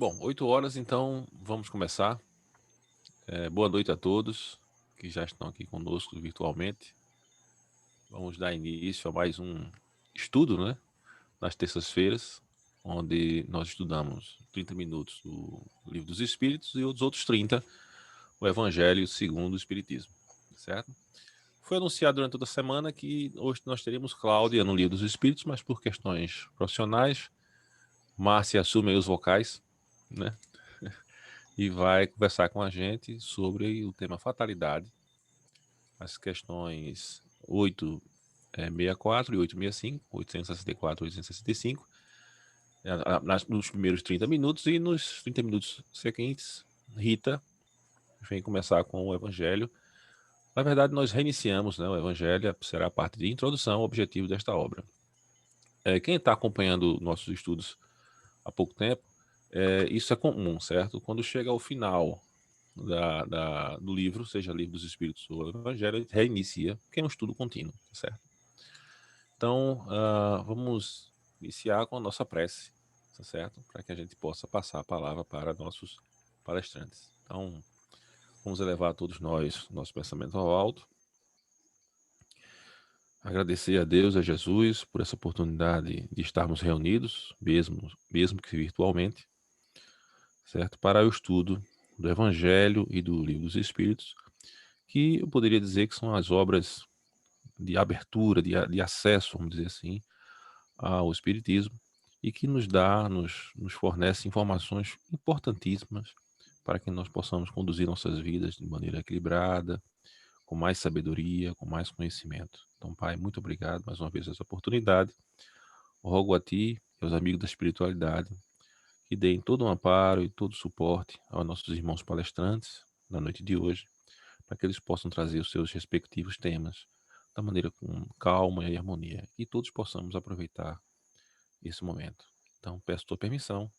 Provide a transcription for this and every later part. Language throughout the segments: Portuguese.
Bom, 8 horas, então vamos começar. Boa noite a todos que já estão aqui conosco virtualmente. Vamos dar início a mais um estudo, né? Nas terças-feiras, onde nós estudamos 30 minutos do Livro dos Espíritos e os outros 30, o Evangelho segundo o Espiritismo, certo? Foi anunciado durante toda a semana que hoje nós teríamos Cláudia no Livro dos Espíritos, mas por questões profissionais, Márcia assume aí os vocais, né? E vai conversar com a gente sobre o tema fatalidade, as questões 864 e 865, 864 e 865, nos primeiros 30 minutos, e nos 30 minutos seguintes, Rita vem começar com o Evangelho. Na verdade, nós reiniciamos, né, o Evangelho, será a parte de introdução ao objetivo desta obra. Quem está acompanhando nossos estudos há pouco tempo, isso é comum, certo? Quando chega ao final do livro, seja Livro dos Espíritos ou Evangelho, a gente reinicia, que é um estudo contínuo, certo? Então, vamos iniciar com a nossa prece, tá certo? Para que a gente possa passar a palavra para nossos palestrantes. Então, vamos elevar todos nós nosso pensamento ao alto. Agradecer a Deus, a Jesus, por essa oportunidade de estarmos reunidos, mesmo que virtualmente, certo? Para o estudo do Evangelho e do Livro dos Espíritos, que eu poderia dizer que são as obras de abertura, de acesso, vamos dizer assim, ao Espiritismo, e que nos fornece informações importantíssimas para que nós possamos conduzir nossas vidas de maneira equilibrada, com mais sabedoria, com mais conhecimento. Então, Pai, muito obrigado mais uma vez por essa oportunidade. Rogo a Ti e aos amigos da espiritualidade que deem todo o amparo e todo o suporte aos nossos irmãos palestrantes na noite de hoje, para que eles possam trazer os seus respectivos temas da maneira com calma e harmonia, e todos possamos aproveitar esse momento. Então, peço tua permissão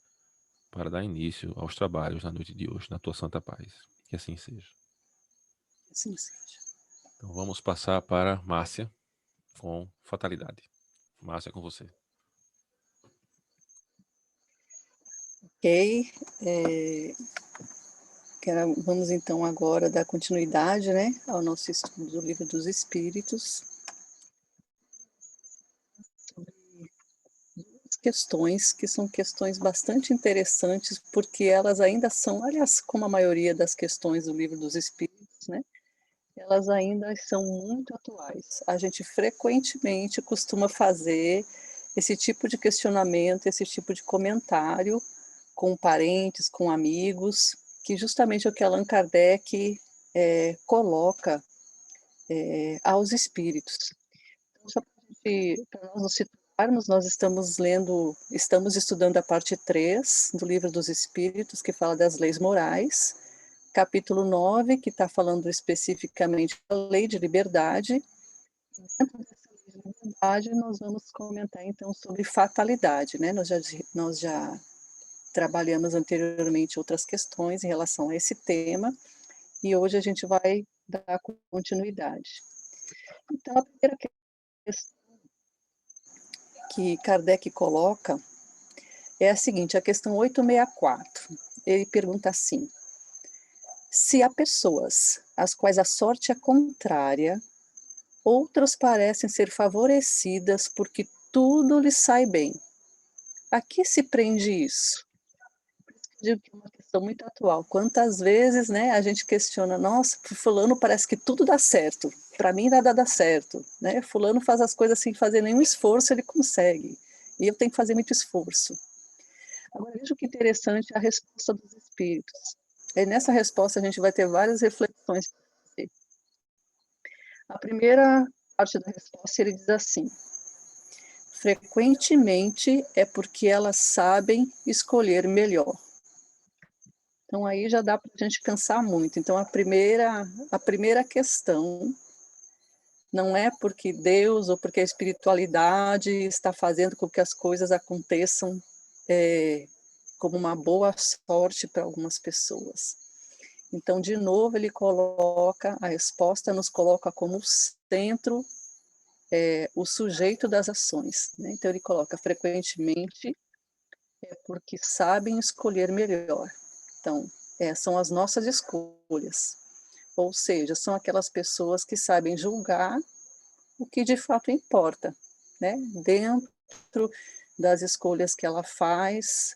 para dar início aos trabalhos na noite de hoje, na tua santa paz. Que assim seja. Assim seja. Então, vamos passar para Márcia com fatalidade. Márcia, com você. Ok. Vamos então agora dar continuidade, né, ao nosso estudo do Livro dos Espíritos. Questões que são questões bastante interessantes, porque elas ainda são, aliás, como a maioria das questões do Livro dos Espíritos, né, elas ainda são muito atuais. A gente frequentemente costuma fazer esse tipo de questionamento, esse tipo de comentário com parentes, com amigos, que justamente é o que Allan Kardec coloca aos espíritos. Então, só para nós nos situarmos, nós estamos estudando a parte 3 do Livro dos Espíritos, que fala das leis morais, capítulo 9, que está falando especificamente da lei de liberdade. Dentro dessa lei de liberdade, nós vamos comentar então sobre fatalidade, né? Nós já trabalhamos anteriormente outras questões em relação a esse tema, e hoje a gente vai dar continuidade. Então, a primeira questão que Kardec coloca é a seguinte, a questão 864. Ele pergunta assim: se há pessoas às quais a sorte é contrária, outras parecem ser favorecidas porque tudo lhes sai bem. A que se prende isso? Digo que é uma questão muito atual. Quantas vezes, né, a gente questiona, nossa, para fulano parece que tudo dá certo, para mim nada dá certo, né? Fulano faz as coisas sem fazer nenhum esforço, ele consegue, e eu tenho que fazer muito esforço. Agora, veja que interessante a resposta dos espíritos. E nessa resposta a gente vai ter várias reflexões. A primeira parte da resposta ele diz assim: frequentemente é porque elas sabem escolher melhor. Então aí já dá para a gente pensar muito. Então a primeira questão não é porque Deus ou porque a espiritualidade está fazendo com que as coisas aconteçam como uma boa sorte para algumas pessoas. Então, de novo, ele coloca, a resposta nos coloca como centro o sujeito das ações. Né? Então, ele coloca frequentemente é porque sabem escolher melhor. Então, são as nossas escolhas. Ou seja, são aquelas pessoas que sabem julgar o que de fato importa, né? Dentro das escolhas que ela faz,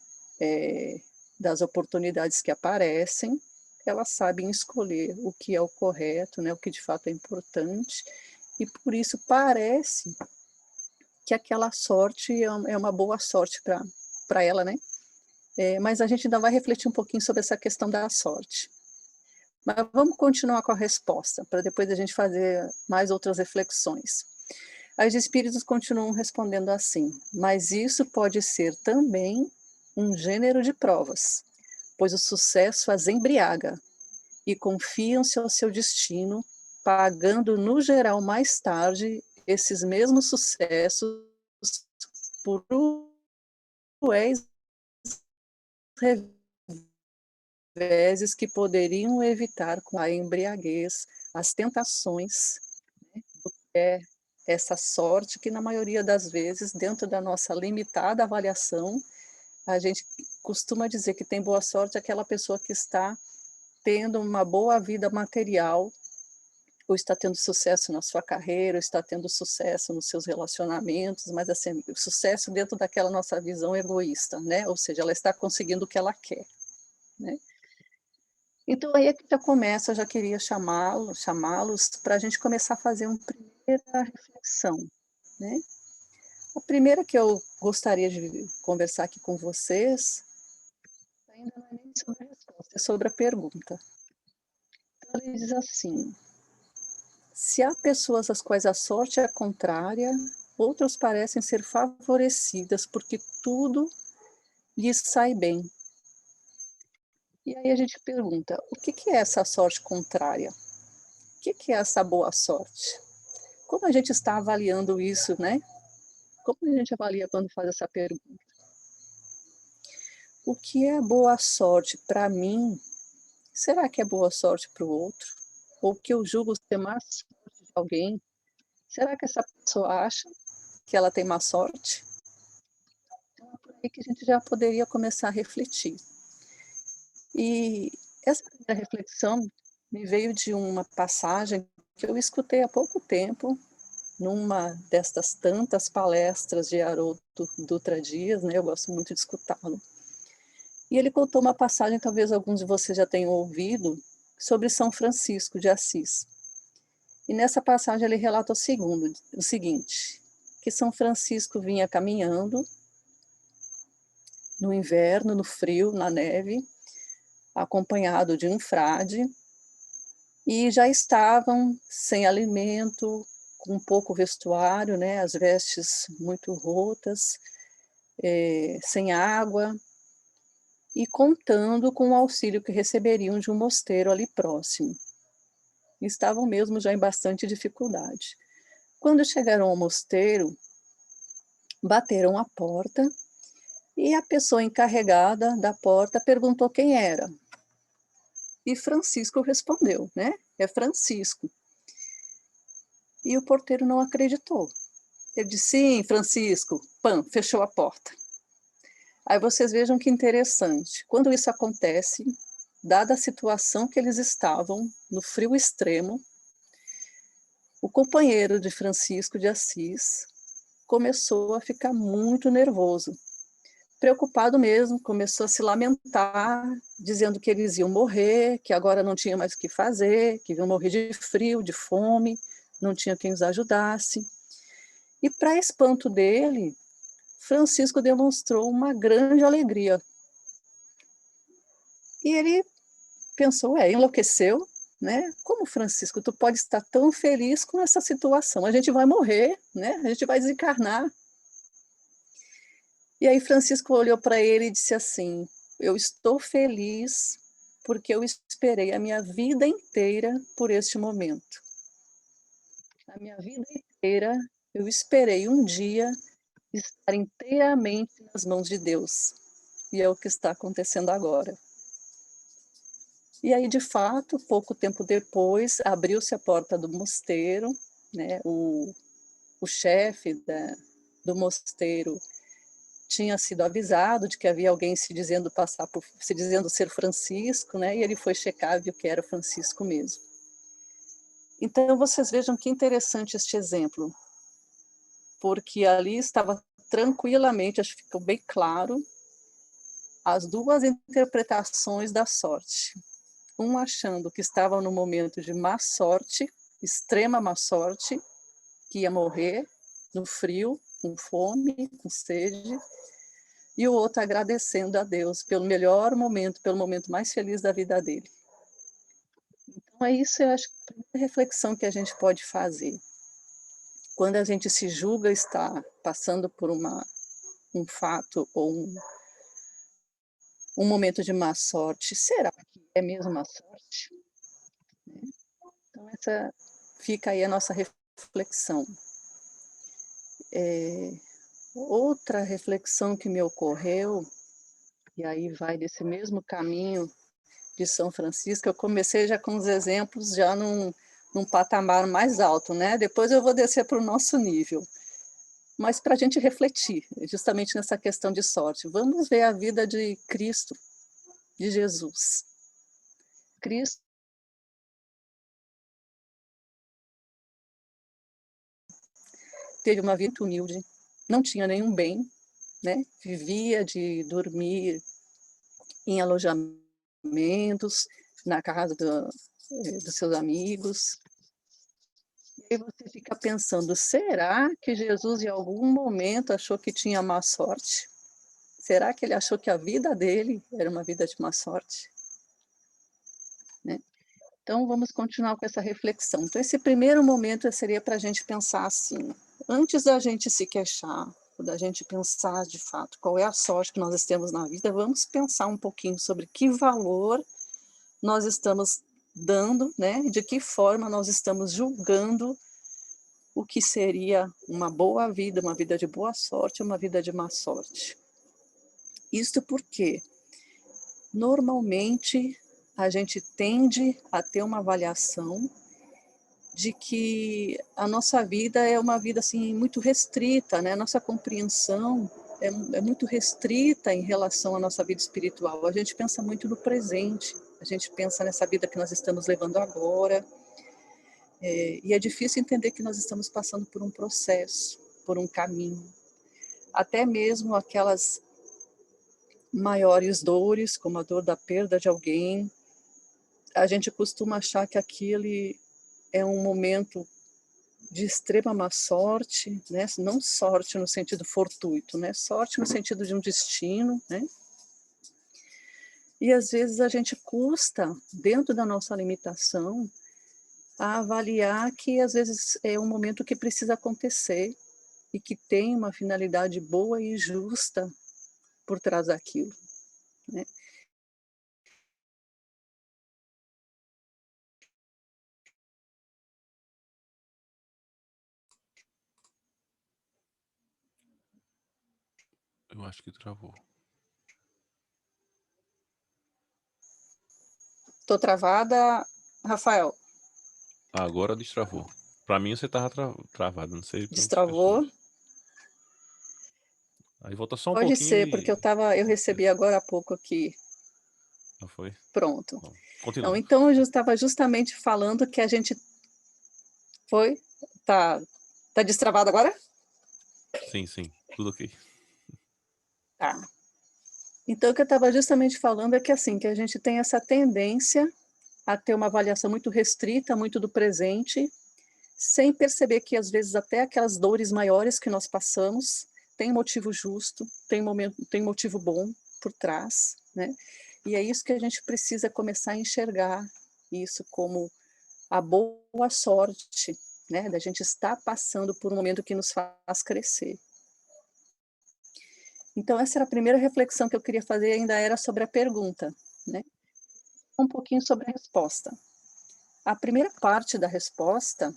das oportunidades que aparecem, elas sabem escolher o que é o correto, né? O que de fato é importante, e por isso parece que aquela sorte é uma boa sorte para ela, né? Mas a gente ainda vai refletir um pouquinho sobre essa questão da sorte. Mas vamos continuar com a resposta, para depois a gente fazer mais outras reflexões. Aí os espíritos continuam respondendo assim: mas isso pode ser também um gênero de provas, pois o sucesso as embriaga e confiam-se ao seu destino, pagando no geral mais tarde esses mesmos sucessos por cruéis reveses que poderiam evitar com a embriaguez as tentações, né, do que é essa sorte que na maioria das vezes, dentro da nossa limitada avaliação, a gente costuma dizer que tem boa sorte aquela pessoa que está tendo uma boa vida material, ou está tendo sucesso na sua carreira, ou está tendo sucesso nos seus relacionamentos, mas assim, sucesso dentro daquela nossa visão egoísta, né? Ou seja, ela está conseguindo o que ela quer, né? Então aí é que já começa, eu já queria chamá-los para a gente começar a fazer uma primeira reflexão, né? A primeira que eu gostaria de conversar aqui com vocês, ainda não é nem sobre a resposta, é sobre a pergunta. Então, ele diz assim: se há pessoas às quais a sorte é contrária, outras parecem ser favorecidas porque tudo lhes sai bem. E aí a gente pergunta: o que é essa sorte contrária? O que é essa boa sorte? Como a gente está avaliando isso, né? Como a gente avalia quando faz essa pergunta? O que é boa sorte para mim? Será que é boa sorte para o outro? Ou que eu julgo ser má sorte de alguém? Será que essa pessoa acha que ela tem má sorte? Então, é por aí que a gente já poderia começar a refletir. E essa primeira reflexão me veio de uma passagem que eu escutei há pouco tempo, numa destas tantas palestras de Haroldo Dutra Dias, né? Eu gosto muito de escutá-lo. E ele contou uma passagem, talvez alguns de vocês já tenham ouvido, sobre São Francisco de Assis. E nessa passagem ele relata o seguinte, que São Francisco vinha caminhando no inverno, no frio, na neve, acompanhado de um frade, e já estavam sem alimento, com pouco vestuário, né, as vestes muito rotas, sem água, e contando com o auxílio que receberiam de um mosteiro ali próximo. Estavam mesmo já em bastante dificuldade. Quando chegaram ao mosteiro, bateram à porta e a pessoa encarregada da porta perguntou quem era. E Francisco respondeu, né? É Francisco. E o porteiro não acreditou. Ele disse, sim, Francisco, pam, fechou a porta. Aí vocês vejam que interessante. Quando isso acontece, dada a situação que eles estavam, no frio extremo, o companheiro de Francisco de Assis começou a ficar muito nervoso, preocupado mesmo, começou a se lamentar, dizendo que eles iam morrer, que agora não tinha mais o que fazer, que iam morrer de frio, de fome, não tinha quem os ajudasse. E para espanto dele, Francisco demonstrou uma grande alegria. E ele pensou, enlouqueceu, né? Como, Francisco, tu pode estar tão feliz com essa situação? A gente vai morrer, né? A gente vai desencarnar. E aí Francisco olhou para ele e disse assim, eu estou feliz porque eu esperei a minha vida inteira por este momento. A minha vida inteira eu esperei um dia estar inteiramente nas mãos de Deus. E é o que está acontecendo agora. E aí, de fato, pouco tempo depois, abriu-se a porta do mosteiro, né? O chefe do mosteiro tinha sido avisado de que havia alguém se dizendo se dizendo ser Francisco, né? E ele foi checar e viu que era Francisco mesmo. Então vocês vejam que interessante este exemplo, porque ali estava tranquilamente, acho que ficou bem claro, as duas interpretações da sorte. Um achando que estava no momento de má sorte, extrema má sorte, que ia morrer no frio, com fome, com sede, e o outro agradecendo a Deus pelo melhor momento, pelo momento mais feliz da vida dele. Então é isso, eu acho, a primeira reflexão que a gente pode fazer. Quando a gente se julga estar passando por um fato ou um momento de má sorte, será que é mesmo má sorte? Então essa fica aí a nossa reflexão. Outra reflexão que me ocorreu, e aí vai desse mesmo caminho de São Francisco, eu comecei já com os exemplos já num patamar mais alto, né? Depois eu vou descer para o nosso nível. Mas para a gente refletir, justamente nessa questão de sorte, vamos ver a vida de Cristo, de Jesus. Cristo teve uma vida humilde, não tinha nenhum bem, né? Vivia de dormir em alojamentos, na casa dos seus amigos. E aí você fica pensando, será que Jesus em algum momento achou que tinha má sorte? Será que ele achou que a vida dele era uma vida de má sorte? Né? Então vamos continuar com essa reflexão. Então esse primeiro momento seria para a gente pensar assim, antes da gente se queixar, da gente pensar de fato qual é a sorte que nós temos na vida, vamos pensar um pouquinho sobre que valor nós estamos dando, né? De que forma nós estamos julgando o que seria uma boa vida, uma vida de boa sorte, uma vida de má sorte. Isto porque, normalmente, a gente tende a ter uma avaliação de que a nossa vida é uma vida assim, muito restrita, né? A nossa compreensão é muito restrita em relação à nossa vida espiritual. A gente pensa muito no presente, a gente pensa nessa vida que nós estamos levando agora, e é difícil entender que nós estamos passando por um processo, por um caminho. Até mesmo aquelas maiores dores, como a dor da perda de alguém, a gente costuma achar que aquilo é um momento de extrema má sorte, né? Não sorte no sentido fortuito, né? Sorte no sentido de um destino, né? E às vezes a gente custa, dentro da nossa limitação, a avaliar que às vezes é um momento que precisa acontecer e que tem uma finalidade boa e justa por trás daquilo, né? Eu acho que travou. Estou travada, Rafael? Agora destravou. Pra mim você tava travado, não sei para outras pessoas. Destravou? Aí volta só um Pode pouquinho ser, porque e. eu recebi agora há pouco aqui. Não foi? Pronto. Bom, Não, continua. então eu estava justamente falando que a gente foi. Tá, tá destravado agora? Sim, sim. Tudo ok. Tá. Então o que eu estava justamente falando é que assim, que a gente tem essa tendência a ter uma avaliação muito restrita, muito do presente, sem perceber que às vezes até aquelas dores maiores que nós passamos tem motivo justo, tem motivo bom por trás, né? E é isso que a gente precisa começar a enxergar isso como a boa sorte, né? Da gente estar passando por um momento que nos faz crescer. Então essa era a primeira reflexão que eu queria fazer, ainda era sobre a pergunta, né? Um pouquinho sobre a resposta. A primeira parte da resposta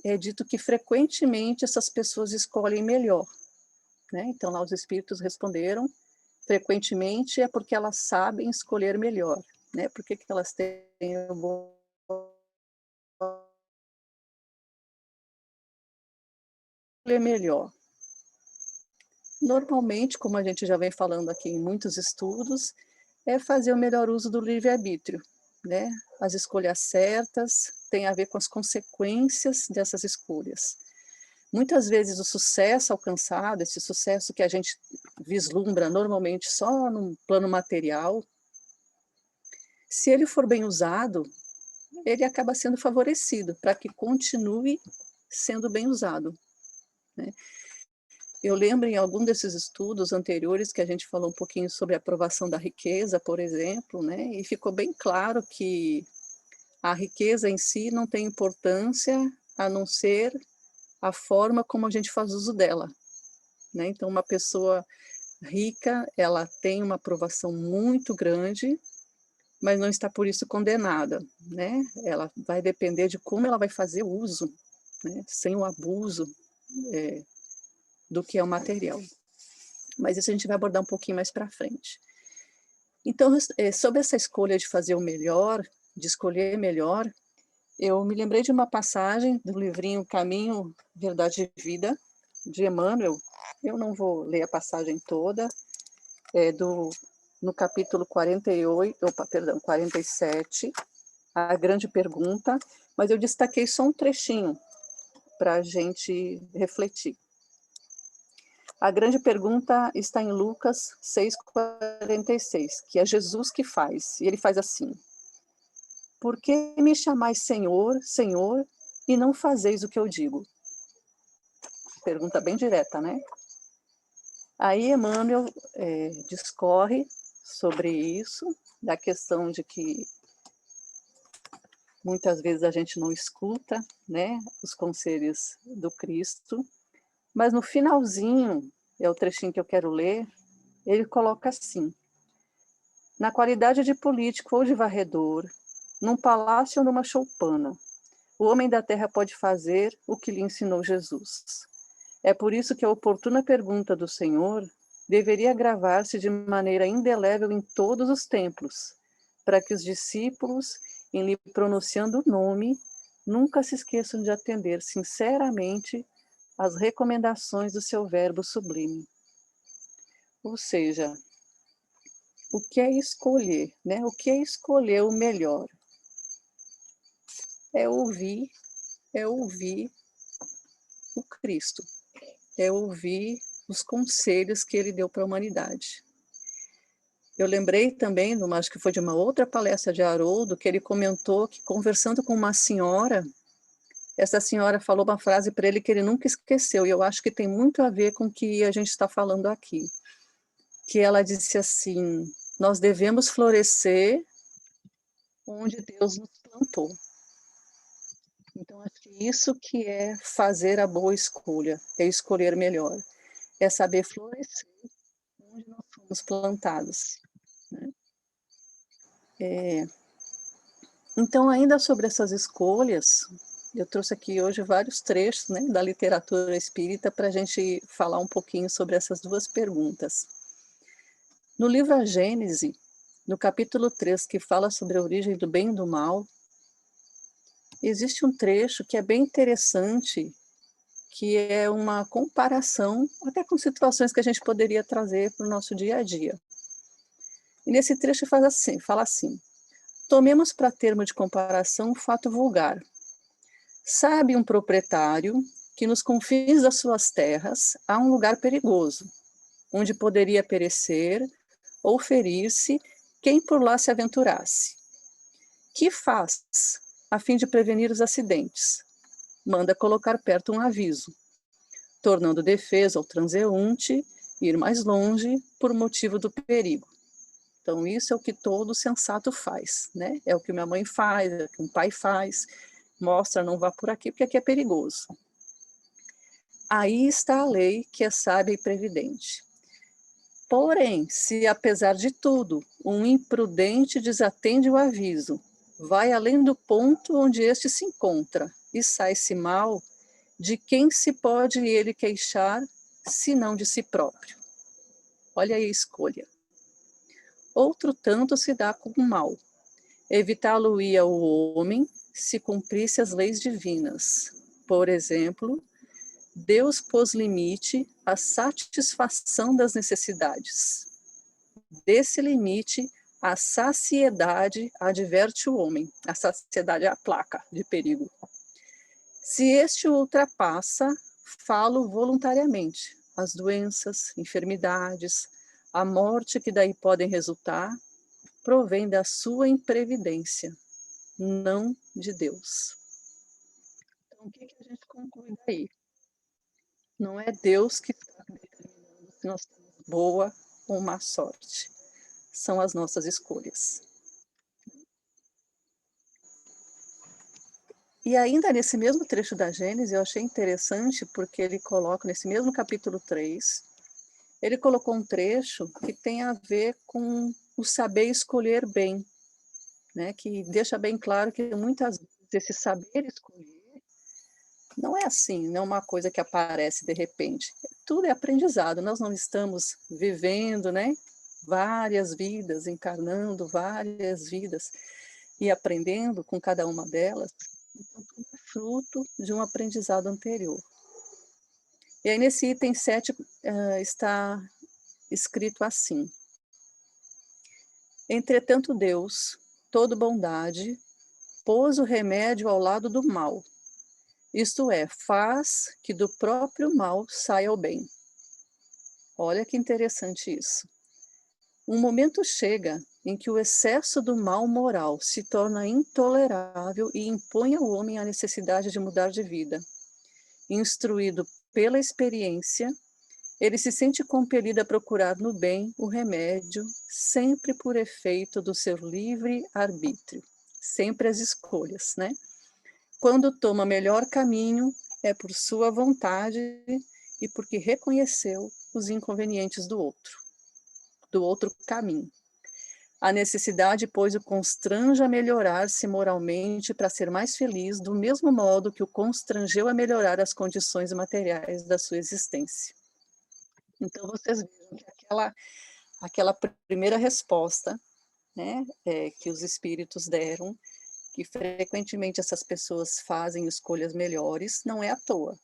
é dito que frequentemente essas pessoas escolhem melhor, né? Então lá os espíritos responderam, frequentemente é porque elas sabem escolher melhor, né? Por que elas têm escolher melhor? Normalmente, como a gente já vem falando aqui em muitos estudos, é fazer o melhor uso do livre-arbítrio, né? As escolhas certas têm a ver com as consequências dessas escolhas. Muitas vezes o sucesso alcançado, esse sucesso que a gente vislumbra normalmente só num plano material, se ele for bem usado, ele acaba sendo favorecido para que continue sendo bem usado, né? Eu lembro em algum desses estudos anteriores que a gente falou um pouquinho sobre a aprovação da riqueza, por exemplo, né? E ficou bem claro que a riqueza em si não tem importância a não ser a forma como a gente faz uso dela, né? Então, uma pessoa rica, ela tem uma aprovação muito grande, mas não está por isso condenada, né? Ela vai depender de como ela vai fazer o uso, né? Sem o abuso do que é o material. Mas isso a gente vai abordar um pouquinho mais para frente. Então, sobre essa escolha de fazer o melhor, de escolher melhor, eu me lembrei de uma passagem do livrinho Caminho, Verdade e Vida, de Emmanuel. Eu não vou ler a passagem toda, no capítulo 47, a grande pergunta, mas eu destaquei só um trechinho para a gente refletir. A grande pergunta está em Lucas 6,46, que é Jesus que faz, e ele faz assim: por que me chamais Senhor, Senhor, e não fazeis o que eu digo? Pergunta bem direta, né? Aí Emmanuel discorre sobre isso, da questão de que muitas vezes a gente não escuta, né, os conselhos do Cristo, mas no finalzinho, é o trechinho que eu quero ler, ele coloca assim: na qualidade de político ou de varredor, num palácio ou numa choupana, o homem da terra pode fazer o que lhe ensinou Jesus. É por isso que a oportuna pergunta do Senhor deveria gravar-se de maneira indelével em todos os templos, para que os discípulos, em lhe pronunciando o nome, nunca se esqueçam de atender sinceramente às recomendações do seu verbo sublime. Ou seja, o que é escolher, né? O que é escolher o melhor? É ouvir o Cristo, é ouvir os conselhos que ele deu para a humanidade. Eu lembrei também, acho que foi de uma outra palestra de Haroldo, que ele comentou que, conversando com uma senhora, essa senhora falou uma frase para ele que ele nunca esqueceu, e eu acho que tem muito a ver com o que a gente está falando aqui. Que ela disse assim: nós devemos florescer onde Deus nos plantou. Então, acho que isso que é fazer a boa escolha, é escolher melhor, é saber florescer onde nós fomos plantados, né? Então, ainda sobre essas escolhas, eu trouxe aqui hoje vários trechos, né, da literatura espírita para a gente falar um pouquinho sobre essas duas perguntas. No livro A Gênese, no capítulo 3, que fala sobre a origem do bem e do mal, existe um trecho que é bem interessante, que é uma comparação até com situações que a gente poderia trazer para o nosso dia a dia. E nesse trecho fala assim: tomemos para termo de comparação um fato vulgar. Sabe um proprietário que nos confins das suas terras há um lugar perigoso, onde poderia perecer ou ferir-se quem por lá se aventurasse. Que faz a fim de prevenir os acidentes? Manda colocar perto um aviso, tornando defeso ao transeunte ir mais longe por motivo do perigo. Então, isso é o que todo sensato faz, né? É o que minha mãe faz, é o que um pai faz, mostra, não vá por aqui, porque aqui é perigoso. Aí está a lei que é sábia e previdente. Porém, se apesar de tudo, um imprudente desatende o aviso, vai além do ponto onde este se encontra e sai-se mal, de quem se pode ele queixar, senão de si próprio? Olha aí a escolha. Outro tanto se dá com o mal. Evitá-lo-ia o homem se cumprisse as leis divinas. Por exemplo, Deus pôs limite à satisfação das necessidades. Desse limite, a saciedade adverte o homem. A saciedade é a placa de perigo. Se este o ultrapassa, falo voluntariamente. As doenças, enfermidades, a morte que daí podem resultar, provém da sua imprevidência, não de Deus. Então, o que a gente conclui daí? Não é Deus que está determinando se nós temos boa ou má sorte. São as nossas escolhas. E ainda nesse mesmo trecho da Gênesis, eu achei interessante, porque ele coloca, nesse mesmo capítulo 3, ele colocou um trecho que tem a ver com o saber escolher bem, né? Que deixa bem claro que muitas vezes esse saber escolher não é assim, não é uma coisa que aparece de repente. Tudo é aprendizado, nós não estamos vivendo, né? Várias vidas, encarnando várias vidas e aprendendo com cada uma delas. Então, tudo é fruto de um aprendizado anterior. E aí, nesse item 7, está escrito assim: Entretanto, Deus, todo bondade, pôs o remédio ao lado do mal, isto é, faz que do próprio mal saia o bem. Olha que interessante isso. Um momento chega em que o excesso do mal moral se torna intolerável e impõe ao homem a necessidade de mudar de vida. Instruído pela experiência, ele se sente compelido a procurar no bem o remédio, sempre por efeito do seu livre arbítrio, sempre as escolhas, né? Quando toma melhor caminho, é por sua vontade e porque reconheceu os inconvenientes do outro caminho. A necessidade, pois, o constrange a melhorar-se moralmente para ser mais feliz, do mesmo modo que o constrangeu a melhorar as condições materiais da sua existência. Então, vocês vejam que aquela primeira resposta, né, que os espíritos deram, que frequentemente essas pessoas fazem escolhas melhores, não é à toa.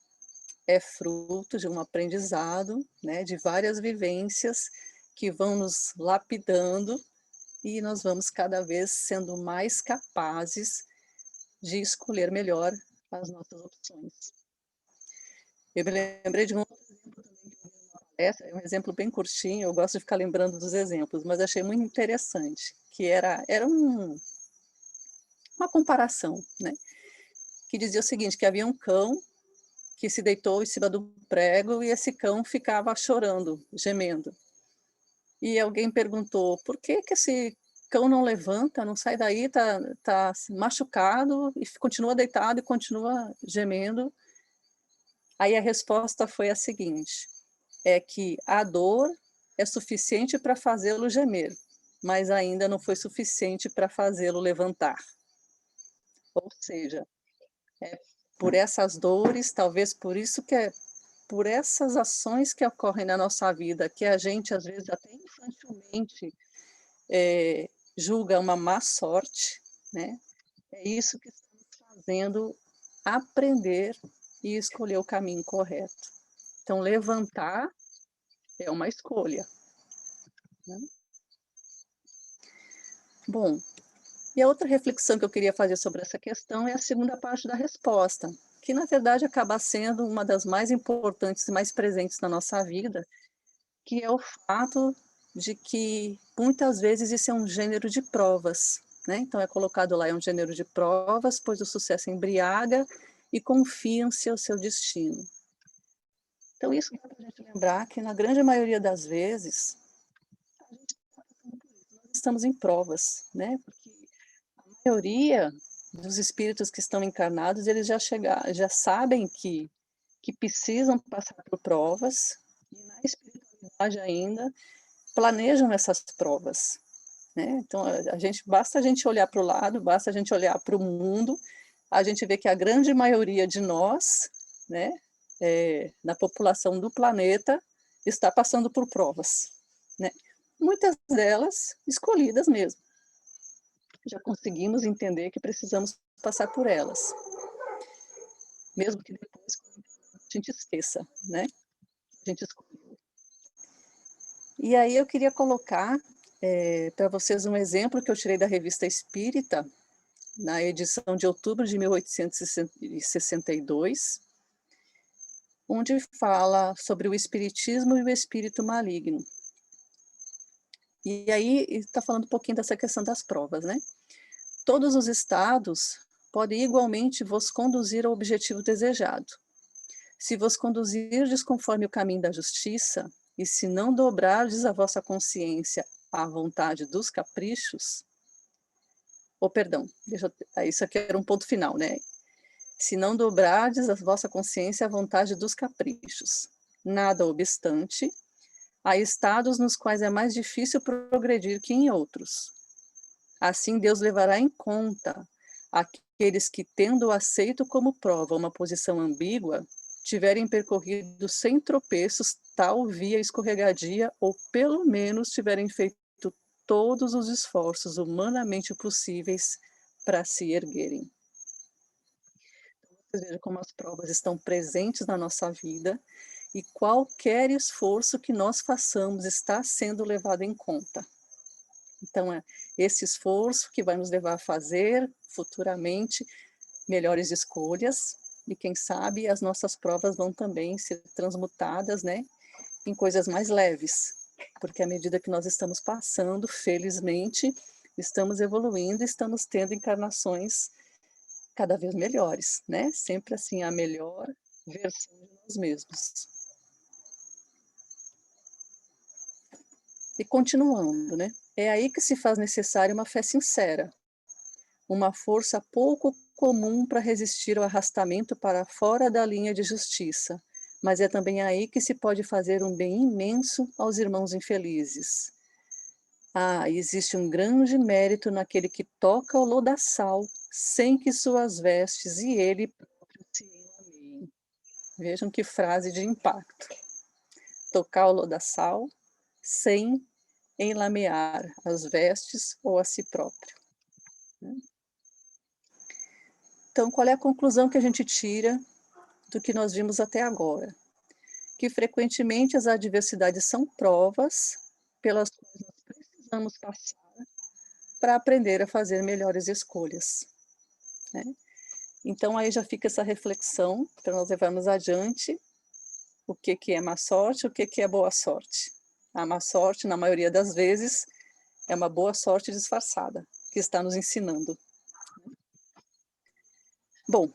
É fruto de um aprendizado, né, de várias vivências que vão nos lapidando e nós vamos cada vez sendo mais capazes de escolher melhor as nossas opções. Eu me lembrei de um outro exemplo também que eu vi numa palestra, é um exemplo bem curtinho, eu gosto de ficar lembrando dos exemplos, mas achei muito interessante, que era uma comparação, né? Que dizia o seguinte, que havia um cão que se deitou em cima do prego e esse cão ficava chorando, gemendo. E alguém perguntou, por que esse cão não levanta, não sai daí, tá machucado e continua deitado e continua gemendo? Aí a resposta foi a seguinte, é que a dor é suficiente para fazê-lo gemer, mas ainda não foi suficiente para fazê-lo levantar. Ou seja, por essas dores, talvez por isso por essas ações que ocorrem na nossa vida, que a gente, às vezes, até infantilmente, julga uma má sorte, né? É isso que estamos fazendo aprender e escolher o caminho correto. Então, levantar é uma escolha, né? Bom, e a outra reflexão que eu queria fazer sobre essa questão é a segunda parte da resposta, que na verdade acaba sendo uma das mais importantes e mais presentes na nossa vida, que é o fato de que muitas vezes isso é um gênero de provas, né? Então é colocado lá, é um gênero de provas, pois o sucesso embriaga e confiam-se ao seu destino. Então isso dá para a gente lembrar que na grande maioria das vezes a gente está passando por isso, nós estamos em provas, né? Porque a maioria dos espíritos que estão encarnados, eles já sabem que precisam passar por provas, e na espiritualidade ainda, planejam essas provas, né? Então, basta a gente olhar para o lado, basta a gente olhar para o mundo, a gente vê que a grande maioria de nós, né, na população do planeta, está passando por provas, né? Muitas delas escolhidas mesmo. Já conseguimos entender que precisamos passar por elas. Mesmo que depois, gente esqueça, né? A gente escolheu. E aí eu queria colocar para vocês um exemplo que eu tirei da Revista Espírita, na edição de outubro de 1862, onde fala sobre o espiritismo e o espírito maligno. E aí está falando um pouquinho dessa questão das provas, né? Todos os estados podem igualmente vos conduzir ao objetivo desejado. Se vos conduzirdes conforme o caminho da justiça, e se não dobrardes a vossa consciência à vontade dos caprichos, perdão, isso aqui era um ponto final, né? Se não dobrardes a vossa consciência à vontade dos caprichos. Nada obstante, há estados nos quais é mais difícil progredir que em outros. Assim, Deus levará em conta aqueles que, tendo aceito como prova uma posição ambígua, tiverem percorrido sem tropeços tal via escorregadia, ou pelo menos tiverem feito todos os esforços humanamente possíveis para se erguerem. Vocês vejam como as provas estão presentes na nossa vida e qualquer esforço que nós façamos está sendo levado em conta. Então, é esse esforço que vai nos levar a fazer futuramente melhores escolhas e, quem sabe, as nossas provas vão também ser transmutadas, né, em coisas mais leves, porque à medida que nós estamos passando, felizmente, estamos evoluindo, estamos tendo encarnações cada vez melhores, né? Sempre assim, a melhor versão de nós mesmos. E continuando, né? É aí que se faz necessária uma fé sincera, uma força pouco comum para resistir ao arrastamento para fora da linha de justiça, mas é também aí que se pode fazer um bem imenso aos irmãos infelizes. Existe um grande mérito naquele que toca o lodaçal sem que suas vestes e ele próprio se enlameiem. Vejam que frase de impacto. Tocar o lodaçal sem enlamear as vestes ou a si próprio. Então, qual é a conclusão que a gente tira do que nós vimos até agora? Que frequentemente as adversidades são provas pelas quais nós precisamos passar para aprender a fazer melhores escolhas, né? Então, aí já fica essa reflexão para nós levarmos adiante o que é má sorte, o que é boa sorte. A má sorte, na maioria das vezes, é uma boa sorte disfarçada, que está nos ensinando. Bom,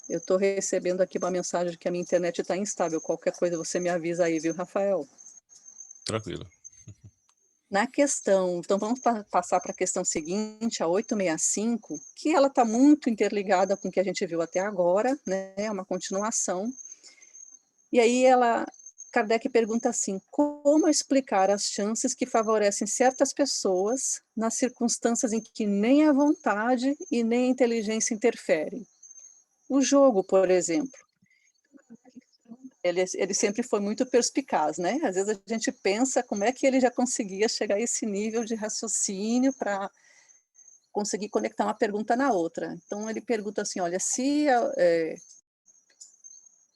eu estou recebendo aqui uma mensagem de que a minha internet está instável. Qualquer coisa você me avisa aí, viu, Rafael? Tranquilo. Na questão, então vamos passar para a questão seguinte, a 865, que ela está muito interligada com o que a gente viu até agora, né? É uma continuação. E aí Kardec pergunta assim: como explicar as chances que favorecem certas pessoas nas circunstâncias em que nem a vontade e nem a inteligência interferem? O jogo, por exemplo. Ele sempre foi muito perspicaz, né? Às vezes a gente pensa como é que ele já conseguia chegar a esse nível de raciocínio para conseguir conectar uma pergunta na outra. Então ele pergunta assim, olha, se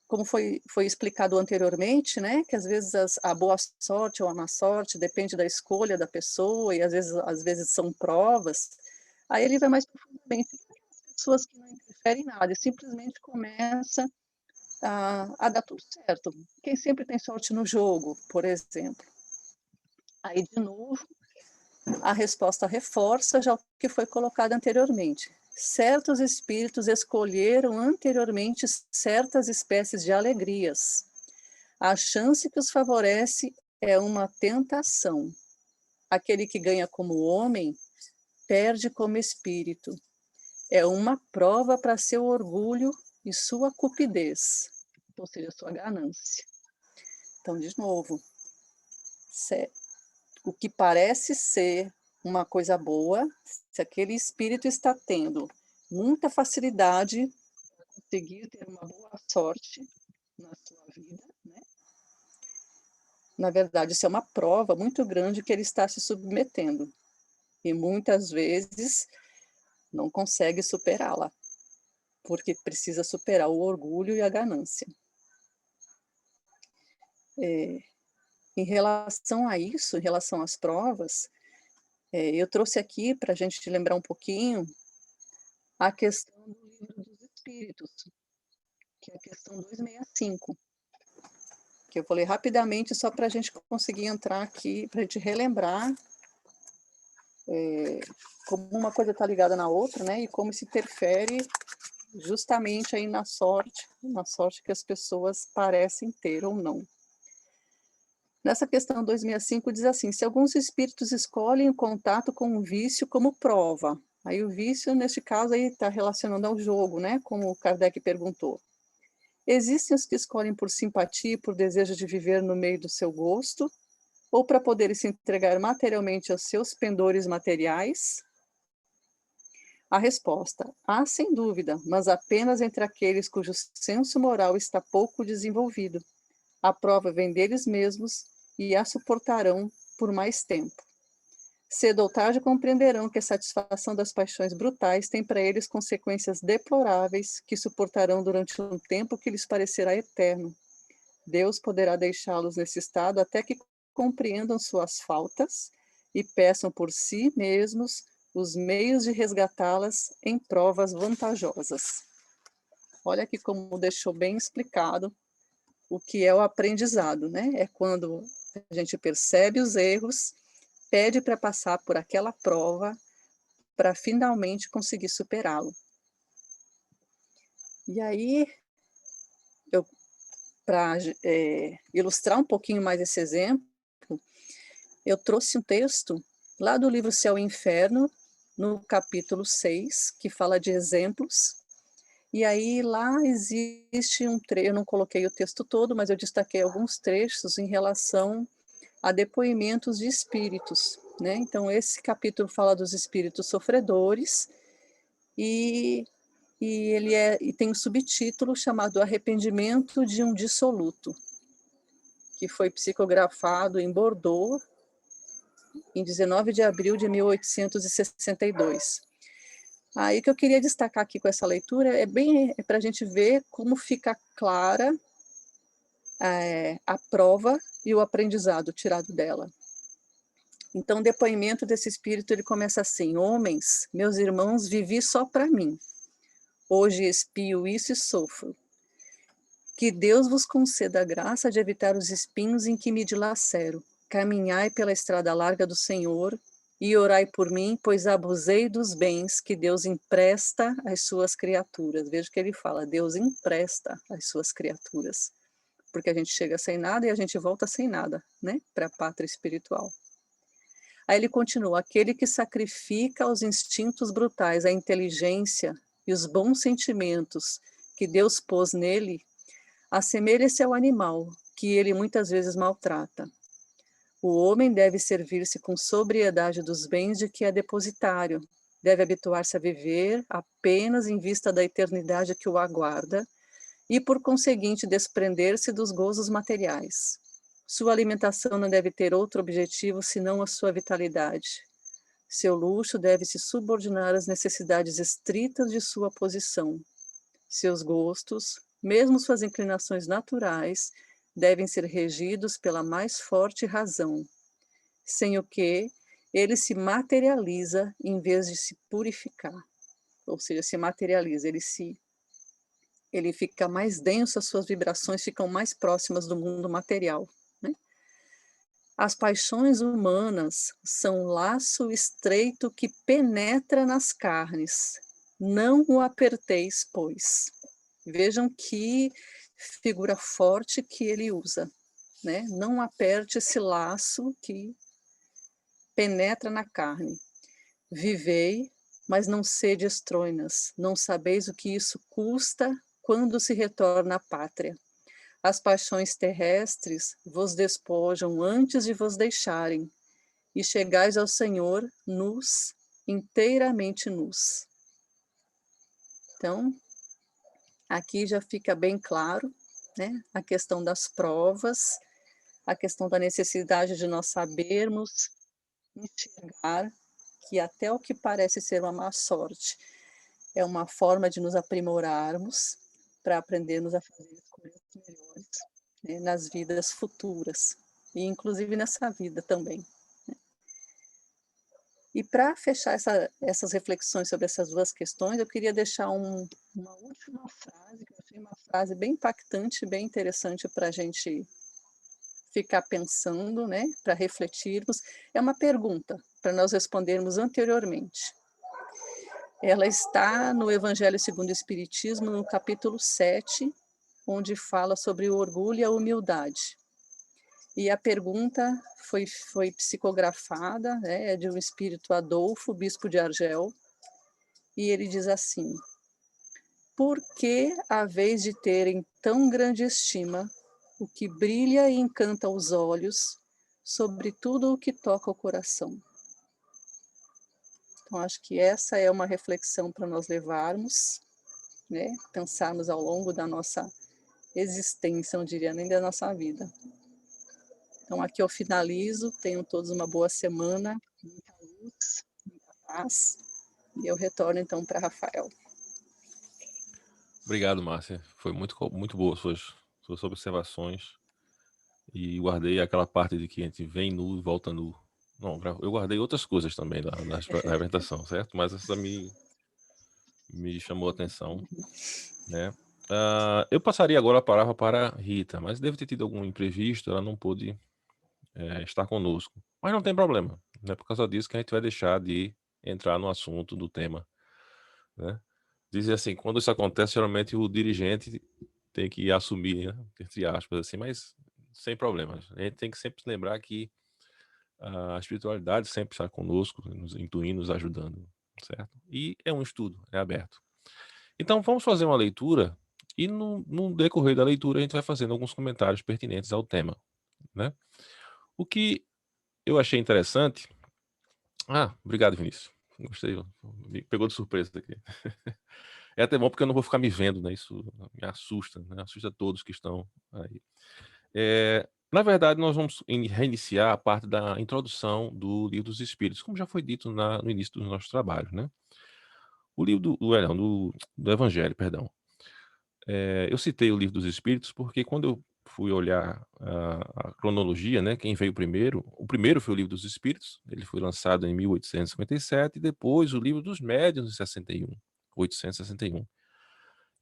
como foi explicado anteriormente, né, que às vezes a boa sorte ou a má sorte depende da escolha da pessoa e às vezes são provas. Aí ele vai mais profundamente. As pessoas que não interferem em nada, e simplesmente começa a dar tudo certo. Quem sempre tem sorte no jogo, por exemplo. Aí, de novo, a resposta reforça já o que foi colocado anteriormente. Certos espíritos escolheram anteriormente certas espécies de alegrias. A chance que os favorece é uma tentação. Aquele que ganha como homem, perde como espírito. É uma prova para seu orgulho e sua cupidez, ou seja, sua ganância. Então, de novo, o que parece ser uma coisa boa, se aquele espírito está tendo muita facilidade para conseguir ter uma boa sorte na sua vida, né? Na verdade, isso é uma prova muito grande que ele está se submetendo. E muitas vezes não consegue superá-la. porque precisa superar o orgulho e a ganância. Em relação a isso, em relação às provas, eu trouxe aqui para a gente lembrar um pouquinho a questão do livro dos Espíritos, que é a questão 265, que eu vou ler rapidamente só para a gente conseguir entrar aqui, para a gente relembrar como uma coisa está ligada na outra, né, e como isso interfere justamente aí na sorte que as pessoas parecem ter ou não. Nessa questão 265 diz assim: se alguns espíritos escolhem o contato com o vício como prova, aí o vício, neste caso, está relacionando ao jogo, né, como o Kardec perguntou. Existem os que escolhem por simpatia e por desejo de viver no meio do seu gosto, ou para poderem se entregar materialmente aos seus pendores materiais? A resposta: há sem dúvida, mas apenas entre aqueles cujo senso moral está pouco desenvolvido. A prova vem deles mesmos e a suportarão por mais tempo. Cedo ou tarde compreenderão que a satisfação das paixões brutais tem para eles consequências deploráveis que suportarão durante um tempo que lhes parecerá eterno. Deus poderá deixá-los nesse estado até que compreendam suas faltas e peçam por si mesmos os meios de resgatá-las em provas vantajosas. Olha aqui como deixou bem explicado o que é o aprendizado, né? É quando a gente percebe os erros, pede para passar por aquela prova para finalmente conseguir superá-lo. E aí, para ilustrar um pouquinho mais esse exemplo, eu trouxe um texto lá do livro Céu e Inferno, no capítulo 6, que fala de exemplos. E aí lá existe um trecho, eu não coloquei o texto todo, mas eu destaquei alguns trechos em relação a depoimentos de espíritos, né? Então esse capítulo fala dos espíritos sofredores e e tem um subtítulo chamado Arrependimento de um Dissoluto, que foi psicografado em Bordeaux em 19 de abril de 1862. Aí que eu queria destacar aqui com essa leitura é para a gente ver como fica clara a prova e o aprendizado tirado dela. Então, o depoimento desse espírito, ele começa assim: homens, meus irmãos, vivi só para mim. Hoje expio isso e sofro. Que Deus vos conceda a graça de evitar os espinhos em que me dilacero. Caminhai pela estrada larga do Senhor e orai por mim, pois abusei dos bens que Deus empresta às suas criaturas. Veja que ele fala, Deus empresta às suas criaturas. Porque a gente chega sem nada e a gente volta sem nada, né? Para a pátria espiritual. Aí ele continua, aquele que sacrifica aos instintos brutais a inteligência e os bons sentimentos que Deus pôs nele, assemelha-se ao animal, que ele muitas vezes maltrata. O homem deve servir-se com sobriedade dos bens de que é depositário, deve habituar-se a viver apenas em vista da eternidade que o aguarda e, por conseguinte, desprender-se dos gozos materiais. Sua alimentação não deve ter outro objetivo senão a sua vitalidade. Seu luxo deve se subordinar às necessidades estritas de sua posição. Seus gostos, mesmo suas inclinações naturais, devem ser regidos pela mais forte razão, sem o que ele se materializa em vez de se purificar. Ou seja, se materializa, ele fica mais denso, as suas vibrações ficam mais próximas do mundo material. Né? As paixões humanas são um laço estreito que penetra nas carnes. Não o aperteis, pois. Vejam que figura forte que ele usa, né? Não aperte esse laço que penetra na carne. Vivei, mas não sede estroinas, não sabeis o que isso custa quando se retorna à pátria. As paixões terrestres vos despojam antes de vos deixarem, e chegais ao Senhor nus, inteiramente nus. Então, aqui já fica bem claro, né, a questão das provas, a questão da necessidade de nós sabermos enxergar que até o que parece ser uma má sorte é uma forma de nos aprimorarmos para aprendermos a fazer escolhas melhores, né, nas vidas futuras, e inclusive nessa vida também. E para fechar essas reflexões sobre essas duas questões, eu queria deixar uma última frase, que eu achei uma frase bem impactante, bem interessante para a gente ficar pensando, né, para refletirmos. É uma pergunta para nós respondermos anteriormente. Ela está no Evangelho segundo o Espiritismo, no capítulo 7, onde fala sobre o orgulho e a humildade. E a pergunta foi psicografada, né, é de um espírito Adolfo, bispo de Argel, e ele diz assim: por que, a vez de terem tão grande estima, o que brilha e encanta os olhos, sobre tudo o que toca o coração? Então, acho que essa é uma reflexão para nós levarmos, né, pensarmos ao longo da nossa existência, não diria nem da nossa vida. Então, aqui eu finalizo, tenham todos uma boa semana, muita luz, muita paz, e eu retorno então para Rafael. Obrigado, Márcia. Foi muito boa suas observações. E guardei aquela parte de que a gente vem nu e volta nu. Não, eu guardei outras coisas também na apresentação, certo? Mas essa me chamou a atenção, né? Eu passaria agora a palavra para Rita, mas deve ter tido algum imprevisto, ela não pôde estar conosco. Mas não tem problema, não é por causa disso que a gente vai deixar de entrar no assunto do tema, né? Dizem assim, quando isso acontece, geralmente o dirigente tem que assumir, né? Entre aspas, assim, mas sem problemas. A gente tem que sempre lembrar que a espiritualidade sempre está conosco, nos intuindo, nos ajudando, certo? E é um estudo, é aberto. Então, vamos fazer uma leitura e no decorrer da leitura a gente vai fazendo alguns comentários pertinentes ao tema, né? O que eu achei interessante... obrigado, Vinícius. Gostei, me pegou de surpresa aqui. É até bom porque eu não vou ficar me vendo, né? Isso me assusta, né? Assusta todos que estão aí. Na verdade, nós vamos reiniciar a parte da introdução do Livro dos Espíritos, como já foi dito no início dos nossos trabalhos, né? O livro do Evangelho, perdão. Eu citei o Livro dos Espíritos porque quando eu fui olhar a cronologia, né, quem veio primeiro, o primeiro foi o Livro dos Espíritos, ele foi lançado em 1857, e depois o Livro dos Médiuns em 861.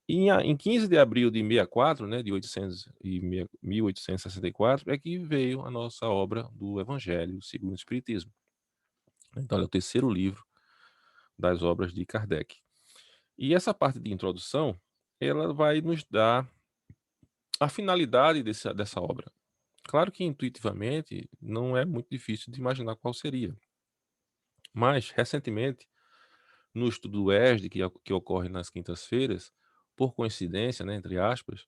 Em 15 de abril de 64, né, de 1864, é que veio a nossa obra do Evangelho segundo o Espiritismo. Então, é o terceiro livro das obras de Kardec. E essa parte de introdução, ela vai nos dar a finalidade dessa obra. Claro que intuitivamente não é muito difícil de imaginar qual seria. Mas, recentemente, no estudo do ESD, que ocorre nas quintas-feiras, por coincidência, né, entre aspas,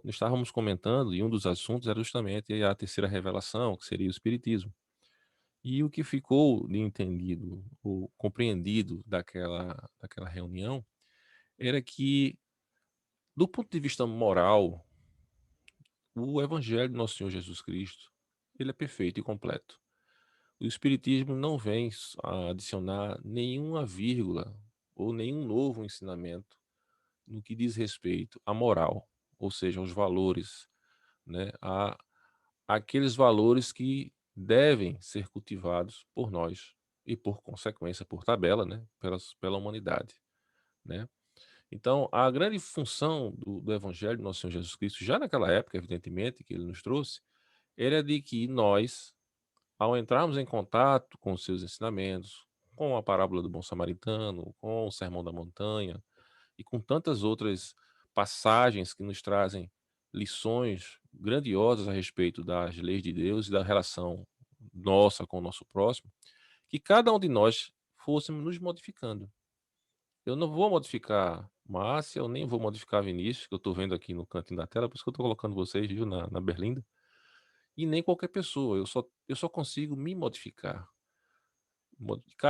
estávamos comentando, e um dos assuntos era justamente a terceira revelação, que seria o Espiritismo. E o que ficou de entendido, ou compreendido daquela reunião, era que, do ponto de vista moral, o Evangelho do Nosso Senhor Jesus Cristo, ele é perfeito e completo. O Espiritismo não vem a adicionar nenhuma vírgula ou nenhum novo ensinamento no que diz respeito à moral, ou seja, aos valores, né, aqueles valores que devem ser cultivados por nós e, por consequência, por tabela, né, pela humanidade, né? Então, a grande função do Evangelho do Nosso Senhor Jesus Cristo, já naquela época, evidentemente, que ele nos trouxe, era de que nós, ao entrarmos em contato com os seus ensinamentos, com a parábola do bom samaritano, com o Sermão da Montanha e com tantas outras passagens que nos trazem lições grandiosas a respeito das leis de Deus e da relação nossa com o nosso próximo, que cada um de nós fôssemos nos modificando. Eu não vou modificar Márcia, eu nem vou modificar Vinícius, que eu estou vendo aqui no cantinho da tela, por isso que eu estou colocando vocês, viu, na berlinda, e nem qualquer pessoa, eu só consigo me modificar.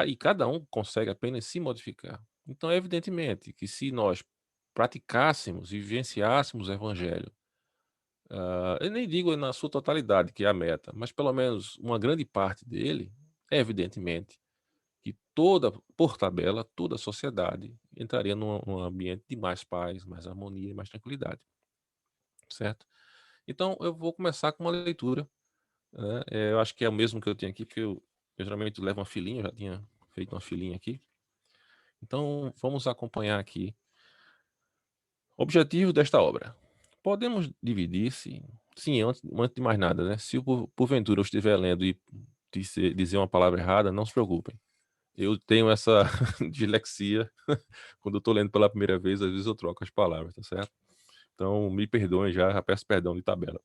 E cada um consegue apenas se modificar. Então, evidentemente, que se nós praticássemos e vivenciássemos o Evangelho, eu nem digo na sua totalidade, que é a meta, mas pelo menos uma grande parte dele, evidentemente, que por tabela, toda a sociedade entraria num ambiente de mais paz, mais harmonia e mais tranquilidade, certo? Então eu vou começar com uma leitura, né, eu acho que é o mesmo que eu tenho aqui, porque eu geralmente levo uma filinha, eu já tinha feito uma filinha aqui. Então vamos acompanhar aqui. Objetivo desta obra. Podemos dividir-se sim, antes de mais nada, né, se porventura eu estiver lendo e dizer uma palavra errada, não se preocupem. Eu tenho essa dislexia, quando eu estou lendo pela primeira vez, às vezes eu troco as palavras, tá certo? Então me perdoem já peço perdão de tabela.